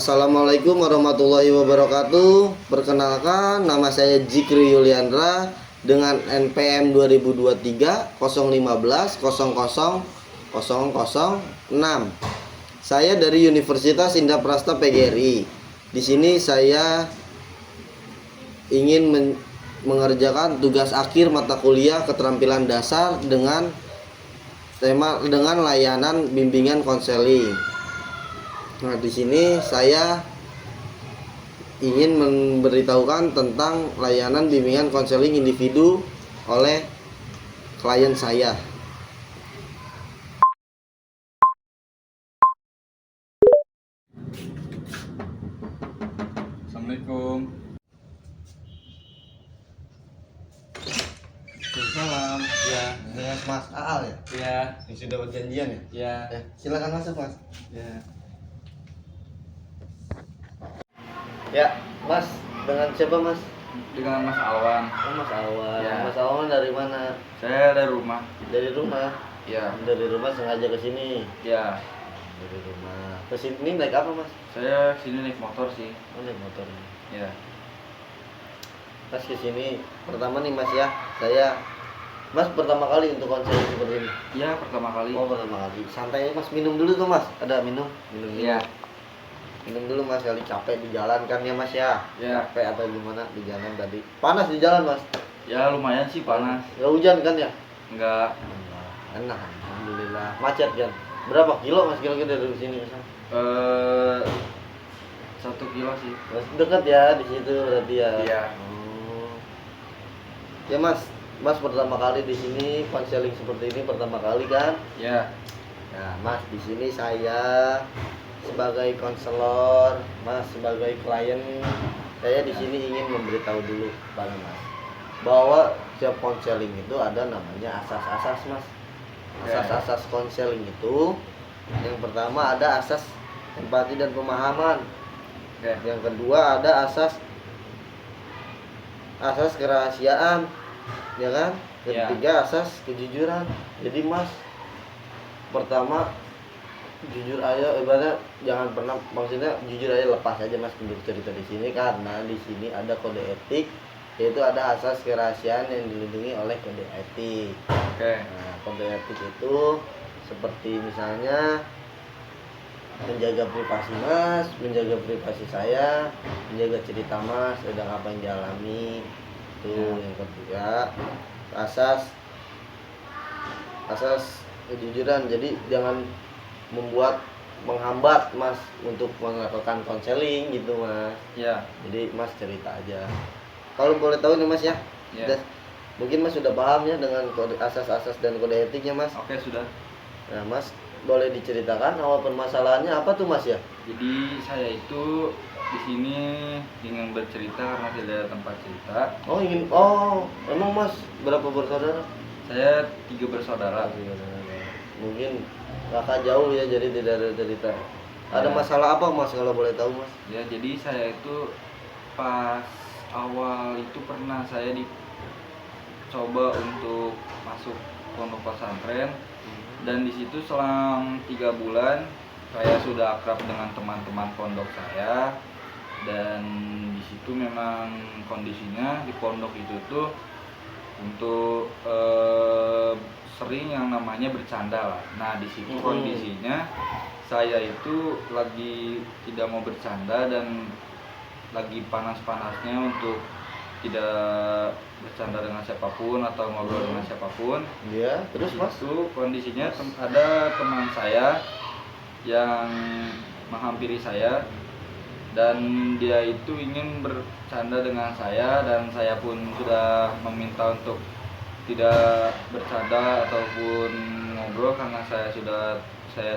Assalamualaikum warahmatullahi wabarakatuh. Perkenalkan, nama saya Jikri Yuliandra dengan NPM 2023 015 00 006. Saya dari Universitas Indah PGRI. Di sini saya ingin mengerjakan tugas akhir mata kuliah keterampilan dasar dengan layanan bimbingan konseling. Nah, di sini saya ingin memberitahukan tentang layanan bimbingan konseling individu oleh klien saya. Assalamualaikum. Salam. Ya, dengan Mas Aal ya? Ya. Yang sudah berjanjian ya? Ya. Silakan masuk, Mas. Ya. Ya, Mas, dengan siapa, Mas? Dengan Mas Alwan. Oh, Mas Awan. Ya. Mas Awan dari mana? Saya dari rumah. Dari rumah. Ya. Dari rumah sengaja ke sini. Ya. Dari rumah. Ke sini naik apa, Mas? Saya sini naik motor sih. Oh, naik motor. Ya. Mas ke sini pertama nih, Mas ya. Mas pertama kali untuk konseling seperti ini. Ya, pertama kali. Oh, pertama kali. Santai aja, Mas, minum dulu tuh, Mas. Ada minum dulu. Ya. Minum dulu, Mas, kali capek di jalan kan ya, Mas ya. Ya. Capek atau gimana di jalan tadi? Panas di jalan, Mas. Ya, lumayan sih panas. Nggak hujan kan ya? Enggak. Enak, alhamdulillah. Macet kan? Berapa kilo, Mas, kira-kira dari sini ke sana? 1 kilo sih. Mas dekat ya di situ berarti ya. Iya. Oh. Ya, Mas pertama kali di sini konseling seperti ini pertama kali kan? Ya. Nah, Mas, di sini saya sebagai konselor, Mas sebagai klien, saya di sini ingin memberitahu dulu pada Mas bahwa setiap konseling itu ada namanya asas-asas, Mas. Asas-asas konseling itu yang pertama ada asas empati dan pemahaman. Yang kedua ada asas kerahasiaan, ya kan? Yang ketiga asas kejujuran. Jadi, Mas, pertama jujur aja, ibaratnya jangan pernah, maksudnya jujur aja, lepas aja, Mas, untuk cerita di sini karena di sini ada kode etik, yaitu ada asas kerahasiaan yang dilindungi oleh kode etik. Nah, kode etik itu seperti misalnya menjaga privasi Mas, menjaga privasi saya, menjaga cerita Mas sedang apa yang dialami. Itu yang ketiga, asas kejujuran. Jadi jangan menghambat Mas untuk melakukan konseling gitu, Mas. Ya. Jadi Mas cerita aja. Kalau boleh tahu nih, Mas ya. Ya. Mungkin Mas sudah paham ya dengan kode asas-asas dan kode etiknya, Mas. Oke, sudah. Nah, Mas, boleh diceritakan awal permasalahannya apa tuh, Mas ya? Jadi saya itu di sini ingin bercerita karena tidak ada tempat cerita. Emang Mas berapa bersaudara? Saya 3 bersaudara. Mungkin kakak jauh ya, jadi tidak ada cerita. Ada masalah apa, Mas, kalau boleh tahu, Mas? Ya, jadi saya itu pas awal itu pernah saya dicoba untuk masuk pondok pesantren, dan di situ selang 3 bulan saya sudah akrab dengan teman-teman pondok saya, dan di situ memang kondisinya di pondok itu tuh untuk sering yang namanya bercanda lah. Nah, di situ kondisinya saya itu lagi tidak mau bercanda dan lagi panas-panasnya untuk tidak bercanda dengan siapapun atau ngobrol dengan siapapun. Iya, terus Mas? Itu kondisinya ada teman saya yang menghampiri saya dan dia itu ingin bercanda dengan saya, dan saya pun sudah meminta untuk tidak bercanda ataupun ngobrol karena saya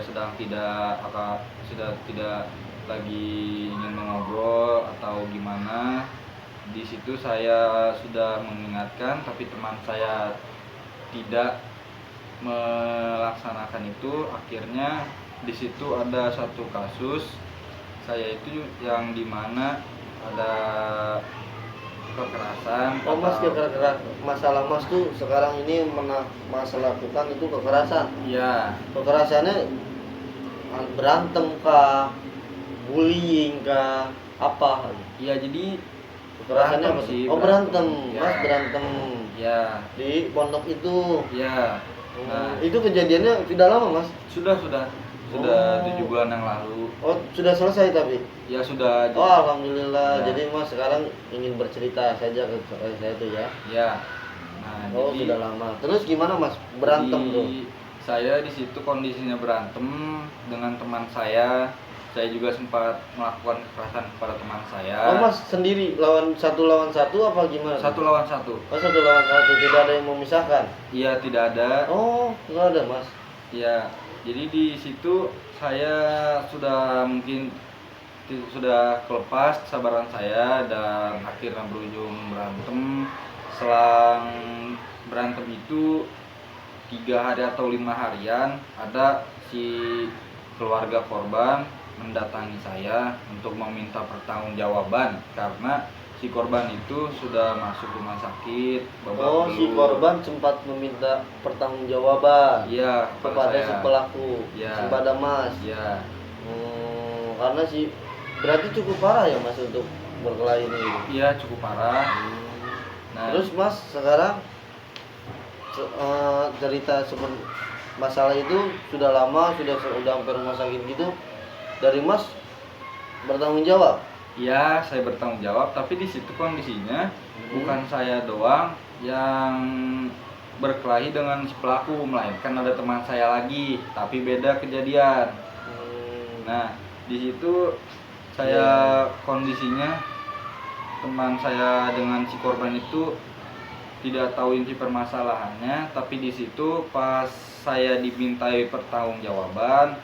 sedang tidak lagi ingin mengobrol atau gimana. Di situ saya sudah mengingatkan, tapi teman saya tidak melaksanakan itu. Akhirnya di situ ada satu kasus saya itu yang dimana ada kekerasan. Oh, Mas, masalah Mas tuh sekarang ini Mas lakukan itu kekerasan. Iya. Kekerasannya berantem kah? bullying kah apa? Iya, jadi Kekerasannya berantem apa tuh? sih, Oh berantem, ya. mas berantem Ya, di pondok itu. ya. Nah, Nah, itu kejadiannya sudah lama mas? sudah Oh. 7 bulan yang lalu. Oh sudah selesai tapi? Ya sudah. Oh alhamdulillah. Ya. Jadi mas sekarang ingin bercerita saja ke saya tuh ya? Ya. Nah, Oh jadi sudah lama. Terus gimana mas berantem jadi tuh? saya di situ kondisinya berantem dengan teman saya. Saya juga sempat melakukan kekerasan kepada teman saya. Oh mas sendiri lawan satu apa gimana? 1 lawan 1. Oh 1 lawan 1, tidak ada yang memisahkan? Iya, tidak ada. Oh nggak ada mas. Iya, jadi di situ saya sudah mungkin sudah kelepas kesabaran saya dan akhirnya berujung berantem. Selang berantem itu 3 hari atau 5 harian, ada si keluarga korban mendatangi saya untuk meminta pertanggungjawaban karena si korban itu sudah masuk rumah sakit babak Oh si belur. korban sempat meminta pertanggungjawaban Iya, kepada si saya. pelaku, Iya. kepada mas. Iya. Karena si berarti cukup parah ya mas untuk berkelahi ini. Iya, cukup parah. Nah, Terus mas sekarang cerita masalah itu sudah lama, sudah hampir rumah sakit gitu. Dari mas bertanggung jawab. iya, saya bertanggung jawab, tapi di situ kondisinya bukan saya doang yang berkelahi dengan si pelaku, melainkan ada teman saya lagi, tapi beda kejadian. Nah, di situ saya kondisinya teman saya dengan si korban itu tidak tahu inti permasalahannya, tapi di situ pas saya dimintai pertanggungjawaban,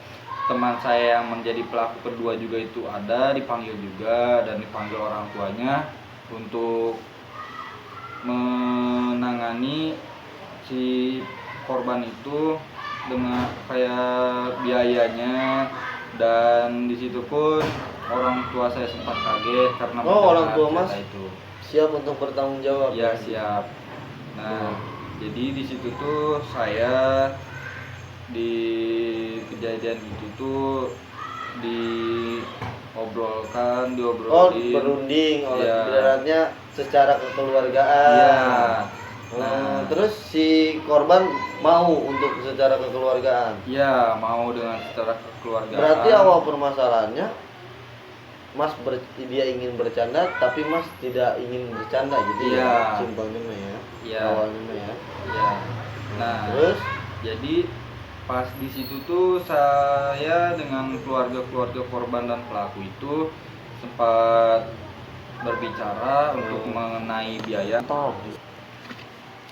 teman saya yang menjadi pelaku kedua juga itu ada, dipanggil juga dan dipanggil orang tuanya untuk menangani si korban itu dengan kayak biayanya, dan di situ pun orang tua saya sempat kaget karena orang tua mendengar mas cerita itu. siap untuk bertanggung jawab. Ya, siap. Nah, jadi di situ tuh saya di kejadian itu tuh diobrolin. Berunding oleh Ya. ibaratnya secara kekeluargaan. Iya. Nah, terus si korban mau untuk secara kekeluargaan. Ya, mau dengan secara kekeluargaan. Berarti awal permasalahannya mas dia ingin bercanda tapi mas tidak ingin bercanda gitu ya, simpelnya mah ya. Iya. Awalnya mah ya. Iya. Nah, terus jadi pas di situ tuh saya dengan keluarga korban dan pelaku itu sempat berbicara untuk mengenai biaya.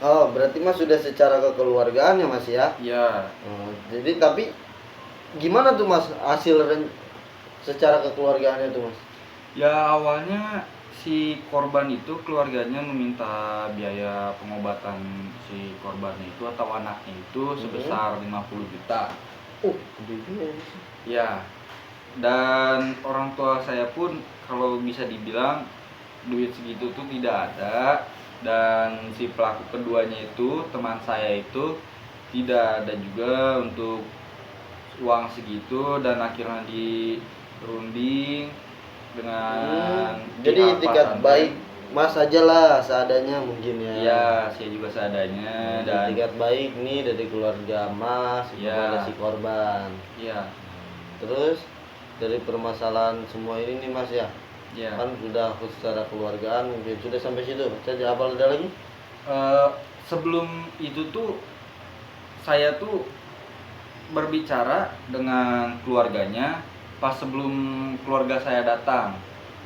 Oh, berarti mas sudah secara kekeluargaan ya mas ya? Iya. Jadi tapi gimana tuh mas hasil secara kekeluargaannya tuh mas? Ya, awalnya si korban itu keluarganya meminta biaya pengobatan si korbannya itu atau anaknya itu sebesar 50 juta. Gede juga ya. Ya, dan orang tua saya pun kalau bisa dibilang duit segitu tuh tidak ada, dan si pelaku keduanya itu teman saya itu tidak ada juga untuk uang segitu, dan akhirnya dirunding dengan jadi pihak etikat pesantren. baik mas aja lah seadanya mungkin ya. Iya, saya juga seadanya. Dan etikat baik nih dari keluarga mas kepada si korban. Iya. Terus dari permasalahan semua ini nih mas ya. Iya. Kan sudah secara keluargaan mungkin sudah sampai situ. Saya apa ada lagi? Sebelum itu tuh saya tuh berbicara dengan keluarganya pas sebelum keluarga saya datang.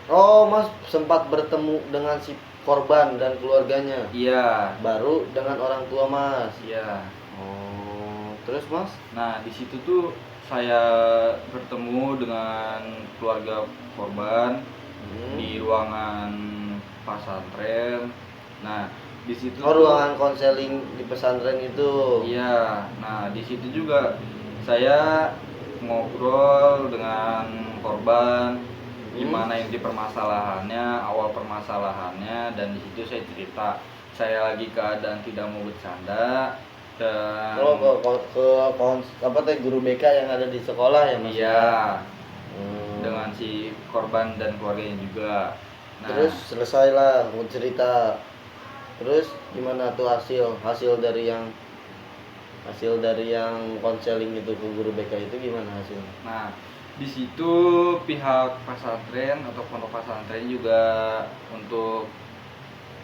Oh, mas sempat bertemu dengan si korban dan keluarganya. Iya. Baru dengan orang tua mas. Iya. Oh, terus mas? Nah, di situ tuh saya bertemu dengan keluarga korban di ruangan pesantren. Nah, di situ ruangan konseling di pesantren itu. Iya. Nah, di situ juga saya ngobrol dengan korban gimana inti permasalahannya, awal permasalahannya, dan di situ saya cerita saya lagi keadaan tidak mau bercanda dan ke guru BK yang ada di sekolah ya mas? Iya. Dengan dengan si korban dan keluarganya juga. Nah, Terus selesailah mau cerita. Terus gimana tuh hasil dari yang konseling itu ke guru BK itu gimana hasilnya? nah, di situ pihak pesantren atau pondok pesantren juga untuk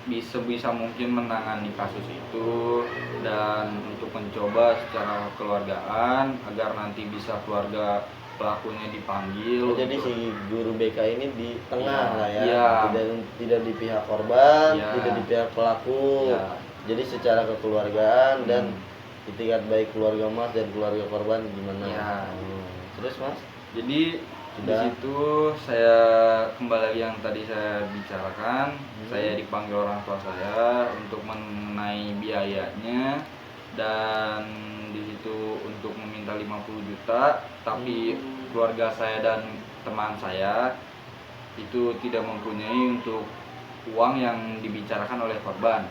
bisa mungkin menangani kasus itu dan untuk mencoba secara kekeluargaan agar nanti bisa keluarga pelakunya dipanggil. Oh, jadi si guru BK ini di tengah Iya, lah ya, iya. tidak di pihak korban, Iya. tidak di pihak pelaku. Iya. Jadi secara kekeluargaan dan itikat baik keluarga Mas dan keluarga korban gimana? Iya. Terus Mas? Jadi di Sudah. situ saya kembali lagi yang tadi saya bicarakan, saya dipanggil orang tua saya untuk mengenai biayanya dan di situ untuk meminta 50 juta, tapi keluarga saya dan teman saya itu tidak mempunyai untuk uang yang dibicarakan oleh korban.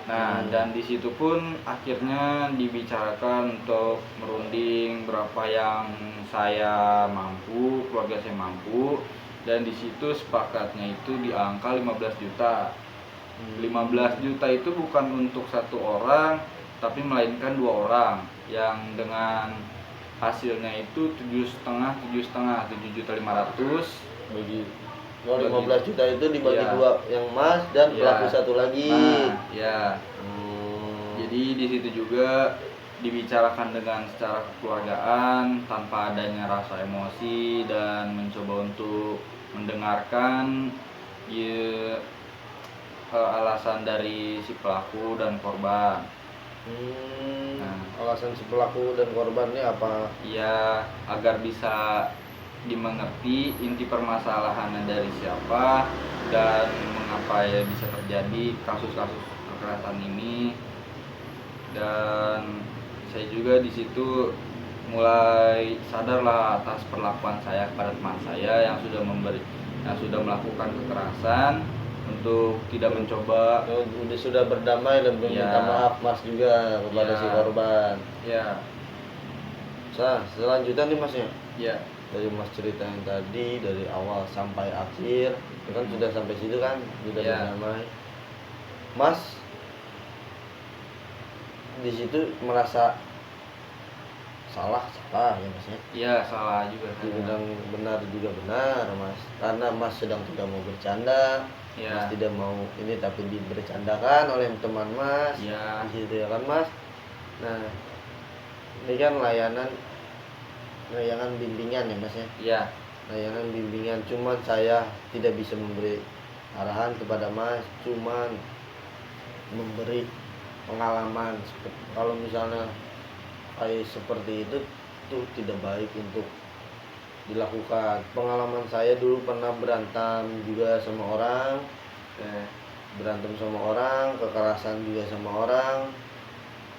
Nah, dan di situ pun akhirnya dibicarakan untuk merunding berapa yang saya mampu, keluarga saya mampu, dan di situ sepakatnya itu di angka 15 juta. 15 juta itu bukan untuk satu orang, tapi melainkan 2 orang yang dengan hasilnya itu 7,5 Bagi 15 juta itu dibagi Iya. dua, yang Mas dan Iya. pelaku satu lagi. Nah, ya. Hmm. Jadi di situ juga dibicarakan dengan secara kekeluargaan tanpa adanya rasa emosi dan mencoba untuk mendengarkan ya, alasan dari si pelaku dan korban. Nah. Alasan si pelaku dan korban ini apa? Ya, agar bisa dimengerti inti permasalahannya dari siapa dan mengapa ya bisa terjadi kasus-kasus kekerasan ini. Dan saya juga di situ mulai sadarlah atas perlakuan saya kepada teman saya yang sudah melakukan kekerasan untuk tidak mencoba. Sudah berdamai dan meminta maaf Mas juga kepada si korban. Ya. Selanjutnya nih Mas ya. Ya. Dari Mas cerita yang tadi dari awal sampai akhir, itu kan sudah sampai situ kan, sudah berdamai. Mas di situ merasa salah ya Mas ya? Iya, salah juga. Dibilang benar juga benar Mas, karena Mas sedang tidak mau bercanda. Mas tidak mau ini tapi dibercandakan oleh teman Mas. Iya. Di situ ya kan Mas. Nah, ini kan layanan bimbingan ya Mas ya? Iya. Layanan bimbingan, cuman saya tidak bisa memberi arahan kepada Mas, cuman memberi pengalaman. Kalau misalnya kayak seperti itu tuh tidak baik untuk dilakukan. Pengalaman saya dulu pernah berantem juga sama orang, kekerasan juga sama orang.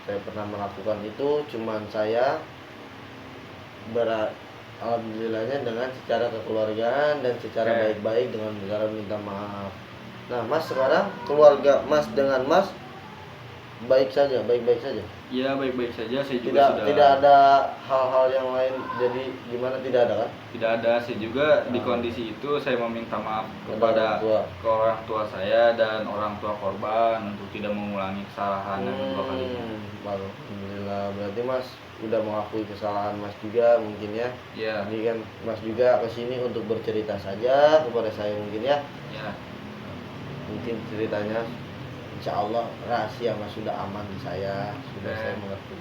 Saya pernah melakukan itu, cuman saya alhamdulillahnya dengan secara kekeluargaan dan secara baik-baik dengan cara minta maaf. Nah Mas, sekarang keluarga Mas dengan Mas baik-baik saja. Iya, baik-baik saja. Saya juga tidak ada hal-hal yang lain. Jadi gimana, tidak ada kan? Tidak ada. Saya juga di kondisi itu saya meminta maaf kepada orang tua saya dan orang tua korban untuk tidak mengulangi kesalahan yang kedua kalinya. Alhamdulillah, berarti Mas udah mengakui kesalahan Mas juga mungkin ya. Iya. Ini kan Mas juga kesini untuk bercerita saja kepada saya mungkin ya. Iya. Mungkin ceritanya insya Allah rahasia Mas sudah aman di saya, sudah saya mengerti.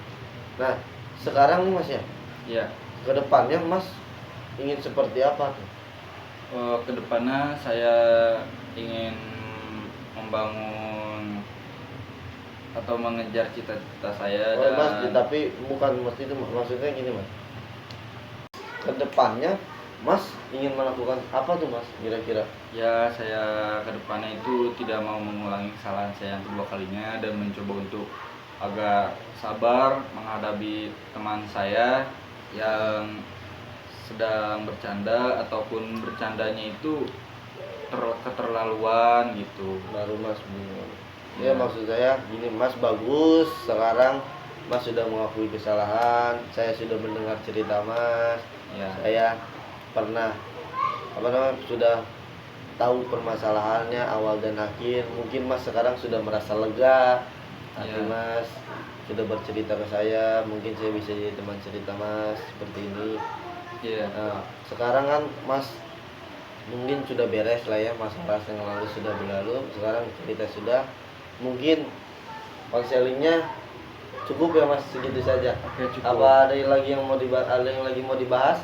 Nah sekarang nih Mas ya, Iya. kedepannya Mas ingin seperti apa tuh? Kedepannya saya ingin membangun atau mengejar cita-cita saya. Mas, tapi bukan Mas itu, maksudnya gini Mas, kedepannya Mas ingin melakukan apa tuh Mas kira-kira? Ya, saya kedepannya itu tidak mau mengulangi kesalahan saya yang kedua kalinya dan mencoba untuk agak sabar menghadapi teman saya yang sedang bercanda ataupun bercandanya itu keterlaluan gitu. Baru Mas bingung. Ya maksud saya gini Mas, bagus sekarang Mas sudah mengakui kesalahan. Saya sudah mendengar cerita Mas. Ya. Saya pernah apa namanya, sudah tahu permasalahannya awal dan akhir. Mungkin Mas sekarang sudah merasa lega hati Ya. Mas, sudah bercerita ke saya, mungkin saya bisa jadi teman cerita Mas seperti ini. Iya. Nah, sekarang kan Mas mungkin sudah beres lah ya, masalah yang lalu sudah berlalu. Sekarang cerita sudah, mungkin konselingnya cukup ya Mas, segitu saja. Oke, cukup. Apa ada yang lagi yang mau dibahas? Ada yang lagi mau dibahas?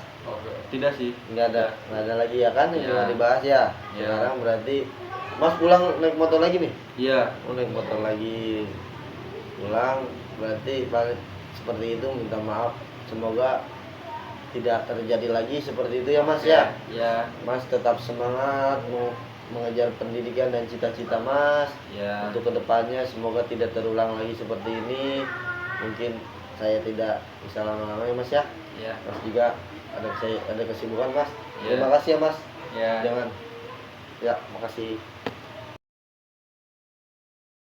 Tidak sih. Nggak ada lagi ya kan yang Ya. mau dibahas ya. Ya. Sekarang berarti Mas pulang naik motor lagi nih? Iya. Naik motor lagi, pulang, berarti paling seperti itu. Minta maaf, semoga tidak terjadi lagi seperti itu ya Mas ya. Ya. Mas tetap semangat mau mengejar pendidikan dan cita-cita Mas. Ya. Untuk kedepannya semoga tidak terulang lagi seperti ini. Mungkin saya tidak bisa lama-lama ya Mas ya. Ya. Mas juga ada kesibukan Mas. Ya. Terima kasih ya Mas. Ya. Jangan. Ya, makasih.